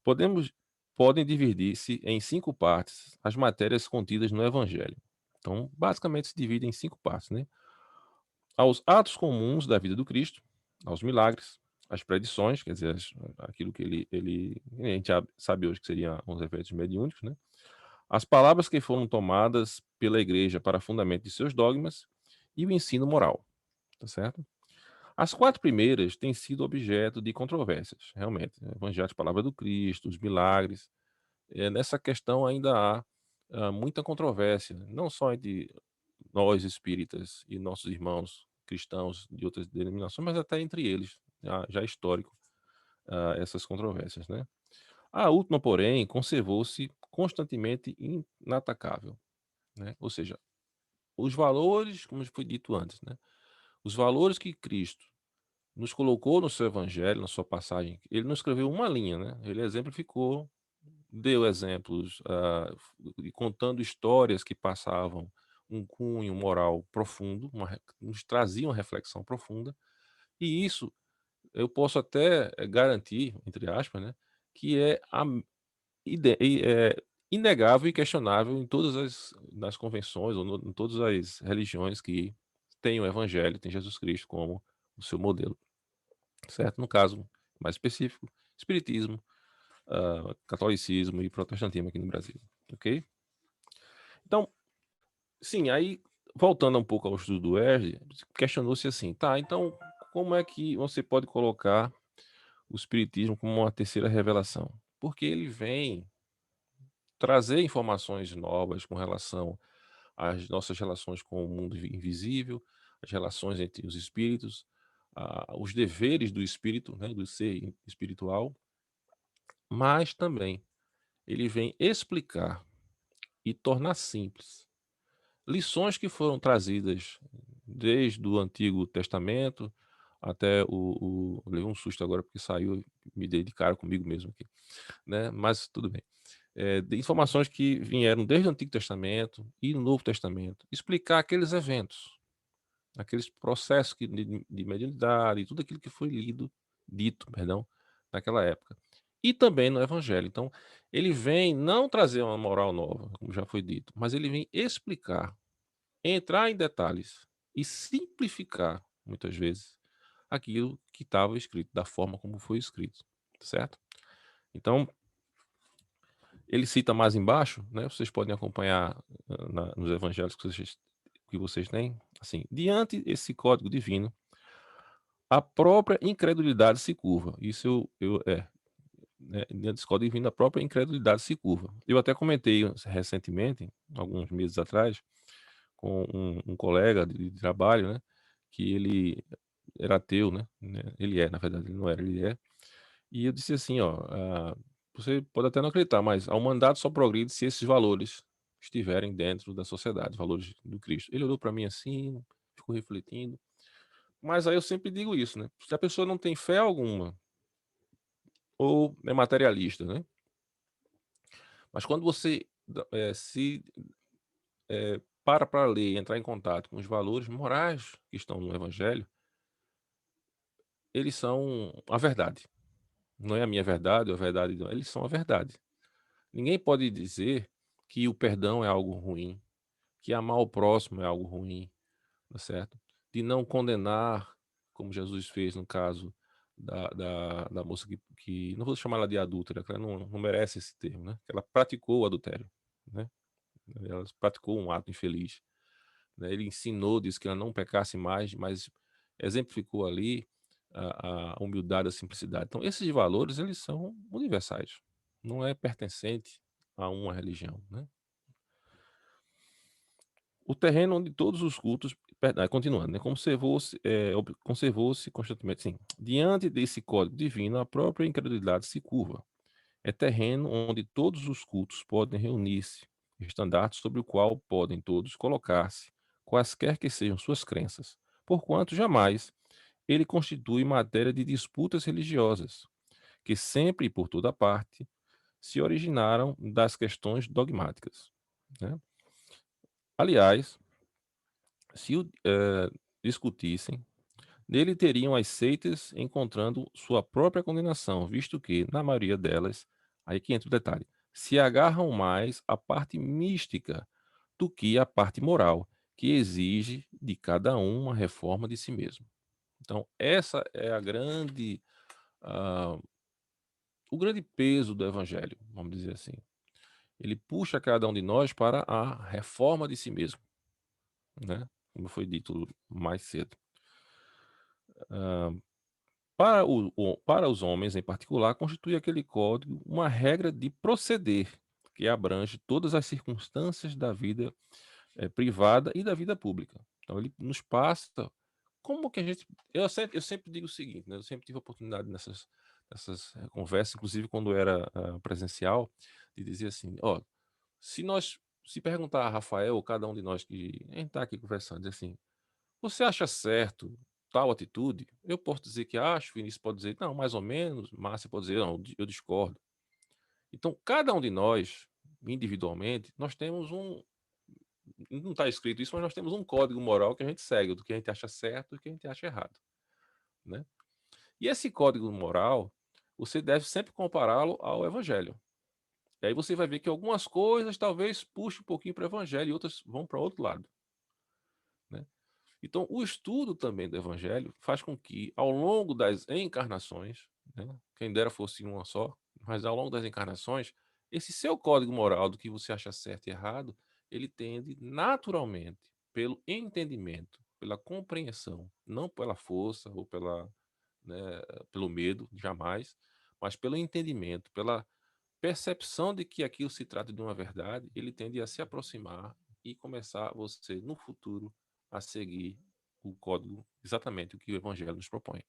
Podemos Podem dividir-se em 5 partes as matérias contidas no evangelho. Então, basicamente se divide em 5 partes, né? Aos atos comuns da vida do Cristo, aos milagres, às predições, quer dizer, aquilo que a gente sabe hoje que seriam os efeitos mediúnicos, né? As palavras que foram tomadas pela igreja para fundamento de seus dogmas e o ensino moral, tá certo? As 4 primeiras têm sido objeto de controvérsias, realmente, né, evangelho, palavra do Cristo, os milagres. Nessa questão ainda há, muita controvérsia, não só entre nós espíritas e nossos irmãos cristãos de outras denominações, mas até entre eles, já é histórico, essas controvérsias, né. A última, porém, conservou-se constantemente inatacável, né, ou seja, os valores, como foi dito antes, né, os valores que Cristo nos colocou no seu evangelho, na sua passagem, ele não escreveu uma linha, né, ele exemplificou, deu exemplos, e contando histórias que passavam um cunho moral profundo, nos traziam uma reflexão profunda, e isso eu posso até garantir, entre aspas, né, que é inegável e questionável em todas as nas convenções ou em todas as religiões que têm o evangelho, tem Jesus Cristo como o seu modelo, certo? No caso mais específico, espiritismo, catolicismo e protestantismo aqui no Brasil, ok? Então, sim, aí voltando um pouco ao estudo do ERG, questionou-se assim, tá, então como é que você pode colocar o espiritismo como uma terceira revelação? Porque ele vem trazer informações novas com relação às nossas relações com o mundo invisível, as relações entre os espíritos, os deveres do espírito, né, do ser espiritual, mas também ele vem explicar e tornar simples lições que foram trazidas desde o Antigo Testamento até levei um susto agora porque saiu, me dei de cara comigo mesmo aqui, né, mas tudo bem. De informações que vieram desde o Antigo Testamento e no Novo Testamento, explicar aqueles eventos, aqueles processos de mediunidade, tudo aquilo que foi dito, perdão, naquela época. E também no Evangelho. Então, ele vem não trazer uma moral nova, como já foi dito, mas ele vem explicar, entrar em detalhes e simplificar, muitas vezes, aquilo que estava escrito, da forma como foi escrito, certo? Então, ele cita mais embaixo, né, vocês podem acompanhar nos evangelhos que vocês têm, assim, diante esse código divino, a própria incredulidade se curva. Isso né, diante desse código divino, a própria incredulidade se curva. Eu até comentei recentemente, alguns meses atrás, com um colega de trabalho, né, que ele era ateu, né, ele é, na verdade, ele não era, ele é. E eu disse assim, ó, você pode até não acreditar, mas a humanidade só progride se esses valores estiverem dentro da sociedade, valores do Cristo. Ele olhou para mim assim, ficou refletindo, mas aí eu sempre digo isso, né, se a pessoa não tem fé alguma, ou é materialista, né, mas quando você se para ler e entrar em contato com os valores morais que estão no evangelho, eles são a verdade. Não é a minha verdade ou a verdade não, eles são a verdade. Ninguém pode dizer que o perdão é algo ruim, que amar o próximo é algo ruim, tá certo? De não condenar, como Jesus fez no caso da moça que não vou chamar ela de adúltera, que ela não merece esse termo, né? Que ela praticou o adultério, né? Ela praticou um ato infeliz, né? Ele ensinou, disse que ela não pecasse mais, mas exemplificou ali a humildade, a simplicidade. Então, esses valores, eles são universais. Não é pertencente a uma religião, né? O terreno onde todos os cultos, perdão, continuando, né, conservou-se constantemente, sim. Diante desse código divino, a própria incredulidade se curva. É terreno onde todos os cultos podem reunir-se, estandarte sobre o qual podem todos colocar-se, quaisquer que sejam suas crenças, porquanto jamais ele constitui matéria de disputas religiosas, que sempre e por toda parte se originaram das questões dogmáticas, né? Aliás, se discutissem, nele teriam as seitas encontrando sua própria condenação, visto que, na maioria delas, aí que entra o detalhe, se agarram mais à parte mística do que à parte moral, que exige de cada um uma reforma de si mesmo. Então, essa é ah, o grande peso do evangelho, vamos dizer assim. Ele puxa cada um de nós para a reforma de si mesmo, né? Como foi dito mais cedo. Para os homens, em particular, constitui aquele código uma regra de proceder que abrange todas as circunstâncias da vida privada e da vida pública. Então, ele nos passa como que a gente. Eu sempre digo o seguinte, né? Eu sempre tive a oportunidade nessas conversas, inclusive quando era presencial, de dizer assim: ó, se perguntar a Rafael, ou cada um de nós que a gente está aqui conversando, dizer assim, você acha certo tal atitude? Eu posso dizer que acho, Vinícius pode dizer, não, mais ou menos, Márcia pode dizer, não, eu discordo. Então, cada um de nós, individualmente, nós temos não está escrito isso, mas nós temos um código moral que a gente segue, do que a gente acha certo e do que a gente acha errado, né? E esse código moral, você deve sempre compará-lo ao evangelho. E aí você vai ver que algumas coisas talvez puxem um pouquinho para o evangelho e outras vão para outro lado, né? Então, o estudo também do Evangelho faz com que, ao longo das encarnações, né, quem dera fosse uma só, mas ao longo das encarnações, esse seu código moral do que você acha certo e errado, ele tende naturalmente, pelo entendimento, pela compreensão, não pela força ou né, pelo medo, jamais, mas pelo entendimento, pela percepção de que aquilo se trata de uma verdade, ele tende a se aproximar e começar você, no futuro, a seguir o código, exatamente o que o Evangelho nos propõe.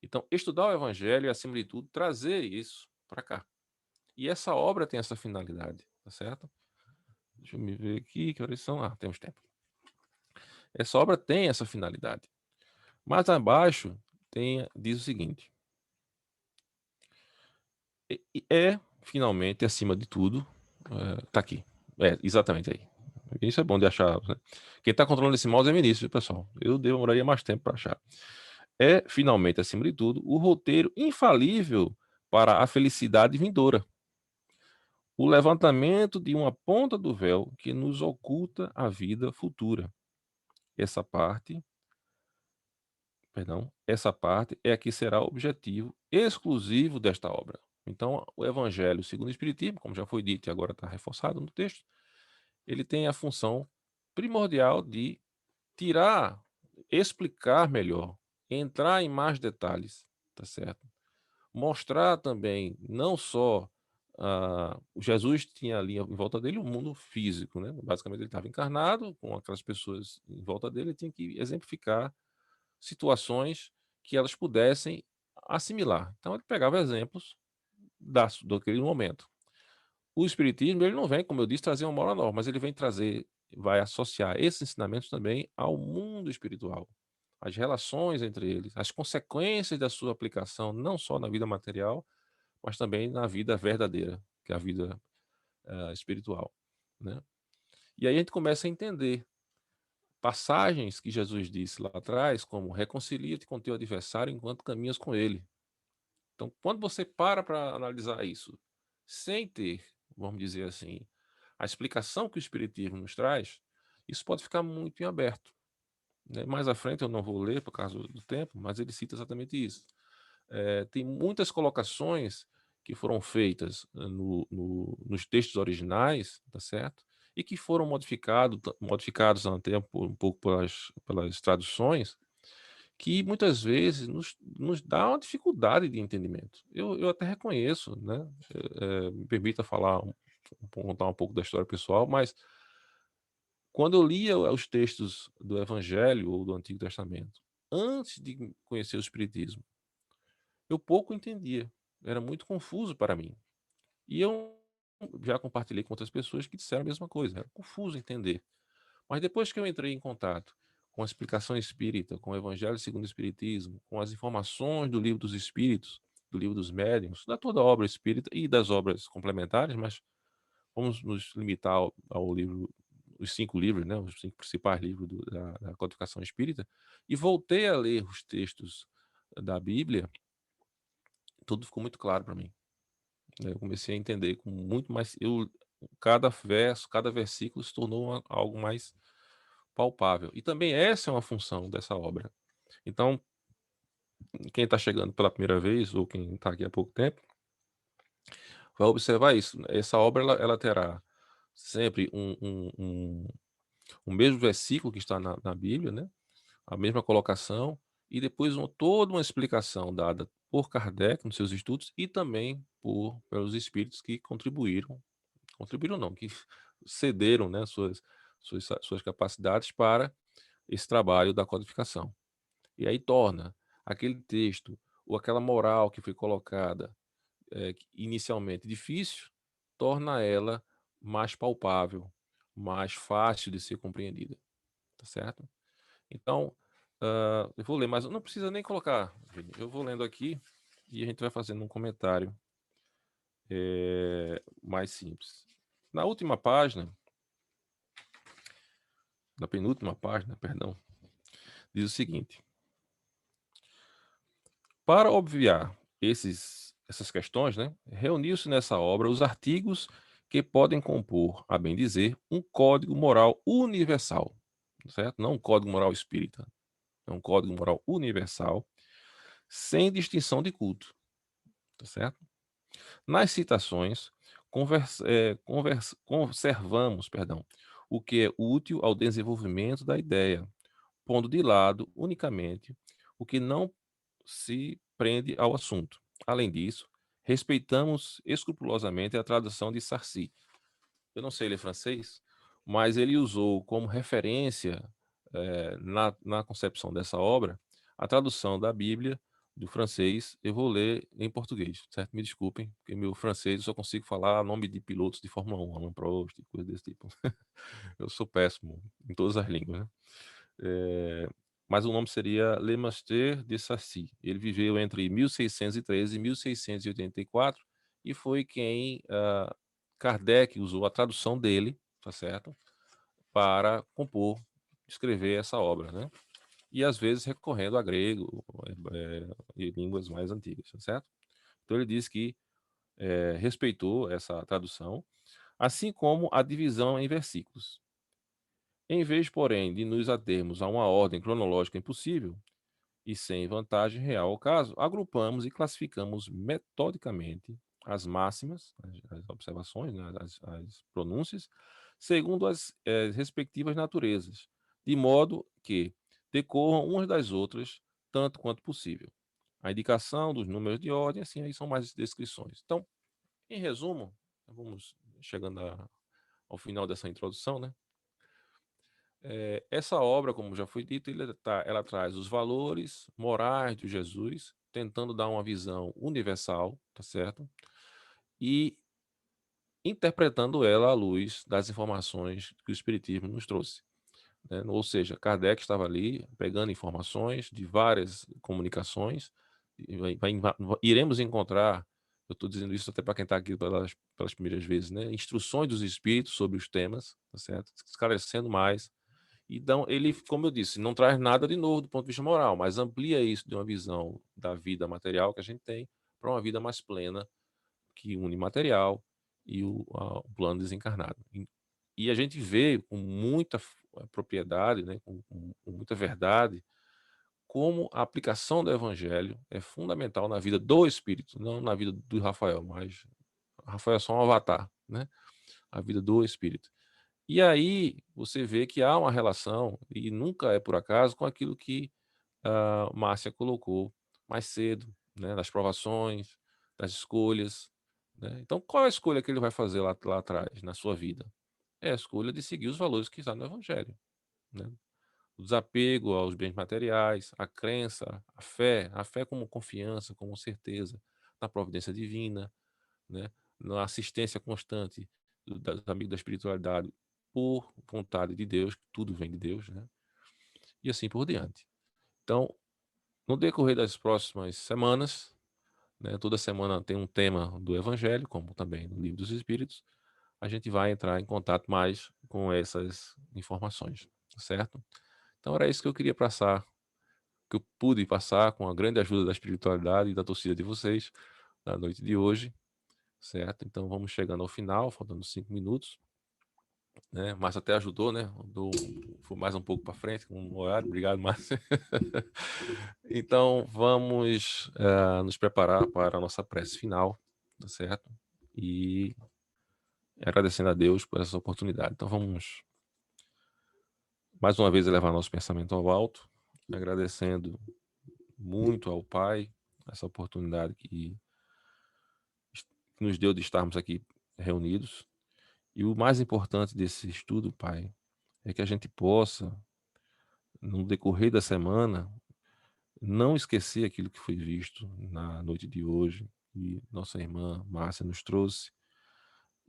Então, estudar o Evangelho e, acima de tudo, trazer isso para cá. E essa obra tem essa finalidade, tá certo? Deixa eu me ver aqui, que horas são? Ah, temos tempo. Essa obra tem essa finalidade. Mais abaixo diz o seguinte: finalmente, acima de tudo, tá aqui. Exatamente aí. Isso é bom de achar, né? Quem está controlando esse mouse é o Vinícius, pessoal. Eu demoraria mais tempo para achar. É, finalmente, acima de tudo, o roteiro infalível para a felicidade vindoura. O levantamento de uma ponta do véu que nos oculta a vida futura. Essa parte, essa parte é a que será o objetivo exclusivo desta obra. Então, o Evangelho segundo o Espiritismo, como já foi dito e agora está reforçado no texto, ele tem a função primordial de tirar, explicar melhor, entrar em mais detalhes, tá certo? Mostrar também, não só Jesus tinha ali em volta dele um mundo físico, né? Basicamente ele estava encarnado com aquelas pessoas em volta dele, ele tinha que exemplificar situações que elas pudessem assimilar. Então ele pegava exemplos daquele momento. O espiritismo, ele não vem, como eu disse, trazer uma moral nova, mas ele vem trazer, vai associar esses ensinamentos também ao mundo espiritual, as relações entre eles, as consequências da sua aplicação, não só na vida material, mas também na vida verdadeira, que é a vida espiritual, né? E aí a gente começa a entender passagens que Jesus disse lá atrás, como reconcilia-te com teu adversário enquanto caminhas com ele. Então, quando você para analisar isso, sem ter, vamos dizer assim, a explicação que o Espiritismo nos traz, isso pode ficar muito em aberto, né? Mais à frente eu não vou ler por causa do tempo, mas ele cita exatamente isso. Tem muitas colocações que foram feitas nos textos originais, tá certo? E que foram modificados até um pouco pelas traduções, que muitas vezes nos dá uma dificuldade de entendimento. Eu até reconheço, né? Me permita contar um pouco da história pessoal, mas quando eu lia os textos do Evangelho ou do Antigo Testamento, antes de conhecer o Espiritismo, eu pouco entendia, era muito confuso para mim. E eu já compartilhei com outras pessoas que disseram a mesma coisa, era confuso entender. Mas depois que eu entrei em contato com a explicação espírita, com o Evangelho segundo o Espiritismo, com as informações do Livro dos Espíritos, do Livro dos Médiuns, da toda a obra espírita e das obras complementares, mas vamos nos limitar ao livro, os 5 livros, né, os 5 principais livros da codificação espírita, e voltei a ler os textos da Bíblia, tudo ficou muito claro para mim, né. Eu comecei a entender com muito mais, cada verso, cada versículo se tornou algo mais palpável. E também essa é uma função dessa obra. Então, quem está chegando pela primeira vez ou quem está aqui há pouco tempo, vai observar isso. Essa obra ela terá sempre o mesmo versículo que está na Bíblia, né? A mesma colocação, e depois toda uma explicação dada por Kardec nos seus estudos e também pelos espíritos que contribuíram não, que cederam, né, suas capacidades para esse trabalho da codificação. E aí torna aquele texto ou aquela moral que foi colocada inicialmente difícil, torna ela mais palpável, mais fácil de ser compreendida, tá certo? Então, eu vou ler, mas não precisa nem colocar, eu vou lendo aqui e a gente vai fazendo um comentário mais simples. Na última página, na penúltima página, perdão, diz o seguinte: para obviar essas questões, né, reuniu-se nessa obra os artigos que podem compor, a bem dizer, um código moral universal, certo? Não um código moral espírita, é um código moral universal, sem distinção de culto, tá certo? Nas citações, conservamos, perdão, o que é útil ao desenvolvimento da ideia, pondo de lado unicamente o que não se prende ao assunto. Além disso, respeitamos escrupulosamente a tradução de Sarcy. Eu não sei ler francês, mas ele usou como referência, na concepção dessa obra, a tradução da Bíblia do francês. Eu vou ler em português, certo? Me desculpem, porque meu francês eu só consigo falar nome de pilotos de Fórmula 1, Alain Prost, coisa desse tipo. Eu sou péssimo em todas as línguas, né? Eh, mas o nome seria Le Master de Sarcy. Ele viveu entre 1613 e 1684 e foi quem Kardec usou a tradução dele, tá certo? Para compor, escrever essa obra, né? E às vezes recorrendo a grego e línguas mais antigas, tá certo? Então ele diz que respeitou essa tradução, assim como a divisão em versículos. Em vez, porém, de nos atermos a uma ordem cronológica impossível e sem vantagem real ao caso, agrupamos e classificamos metodicamente as máximas, as observações, né, as pronúncias, segundo as respectivas naturezas, de modo que decorram umas das outras tanto quanto possível. A indicação dos números de ordem, assim, aí são mais descrições. Então, em resumo, vamos chegando ao final dessa introdução, né? Essa obra, como já foi dito, ela traz os valores morais de Jesus, tentando dar uma visão universal, tá certo? E interpretando ela à luz das informações que o Espiritismo nos trouxe, né? Ou seja, Kardec estava ali pegando informações de várias comunicações, e iremos encontrar, eu estou dizendo isso até para quem está aqui pelas primeiras vezes, né? Instruções dos Espíritos sobre os temas, tá certo? Esclarecendo mais. Então, ele, como eu disse, não traz nada de novo do ponto de vista moral, mas amplia isso de uma visão da vida material que a gente tem para uma vida mais plena, que une material e o plano desencarnado. E a gente vê com muita propriedade, né, com muita verdade, como a aplicação do evangelho é fundamental na vida do espírito, não na vida do Rafael, mas Rafael é só um avatar, né? A vida do espírito. E aí você vê que há uma relação, e nunca é por acaso, com aquilo que Márcia colocou mais cedo, né, das provações, das escolhas, né? Então, qual a escolha que ele vai fazer lá atrás, na sua vida? é a escolha de seguir os valores que estão no Evangelho, né? O desapego aos bens materiais, a crença, a fé como confiança, como certeza na providência divina, né? Na assistência constante dos amigos da espiritualidade por vontade de Deus, que tudo vem de Deus, né? E assim por diante. Então, no decorrer das próximas semanas, né, toda semana tem um tema do Evangelho, como também no Livro dos Espíritos, a gente vai entrar em contato mais com essas informações, certo? Então era isso que eu queria passar, que eu pude passar com a grande ajuda da espiritualidade e da torcida de vocês na noite de hoje, certo? Então vamos chegando ao final, faltando 5 minutos, né? Márcio até ajudou, né? Foi mais um pouco para frente com o horário. Obrigado, Márcio. Então vamos nos preparar para a nossa prece final, tá certo? E agradecendo a Deus por essa oportunidade. Então vamos mais uma vez elevar nosso pensamento ao alto, agradecendo muito ao Pai essa oportunidade que nos deu de estarmos aqui reunidos. E o mais importante desse estudo, Pai, é que a gente possa, no decorrer da semana, não esquecer aquilo que foi visto na noite de hoje, e nossa irmã Márcia nos trouxe,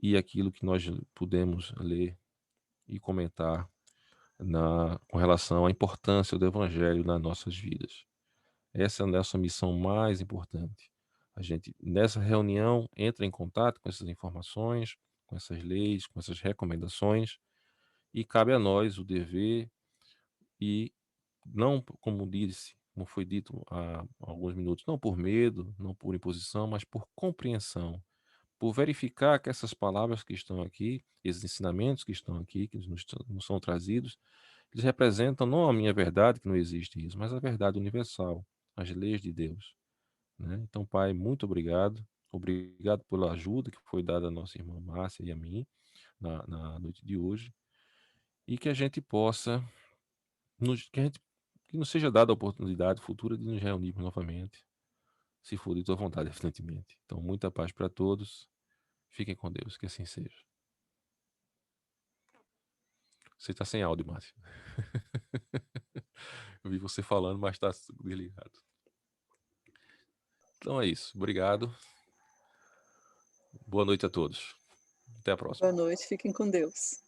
e aquilo que nós pudemos ler e comentar com relação à importância do Evangelho nas nossas vidas. Essa é a nossa missão mais importante. A gente, nessa reunião, entra em contato com essas informações, com essas leis, com essas recomendações, e cabe a nós o dever e não, como disse, como foi dito há alguns minutos, não por medo, não por imposição, mas por compreensão, por verificar que essas palavras que estão aqui, esses ensinamentos que estão aqui, que nos são trazidos, eles representam não a minha verdade, que não existe isso, mas a verdade universal, as leis de Deus, né? Então, Pai, muito obrigado. Obrigado pela ajuda que foi dada à nossa irmã Márcia e a mim na noite de hoje. E que a gente possa, que nos seja dada a oportunidade futura de nos reunirmos novamente, se for de tua vontade, evidentemente. Então, muita paz para todos. Fiquem com Deus, que assim seja. Você está sem áudio, Márcia. Eu vi você falando, mas está desligado. Então é isso. Obrigado. Boa noite a todos. Até a Boa próxima. noite, fiquem com Deus.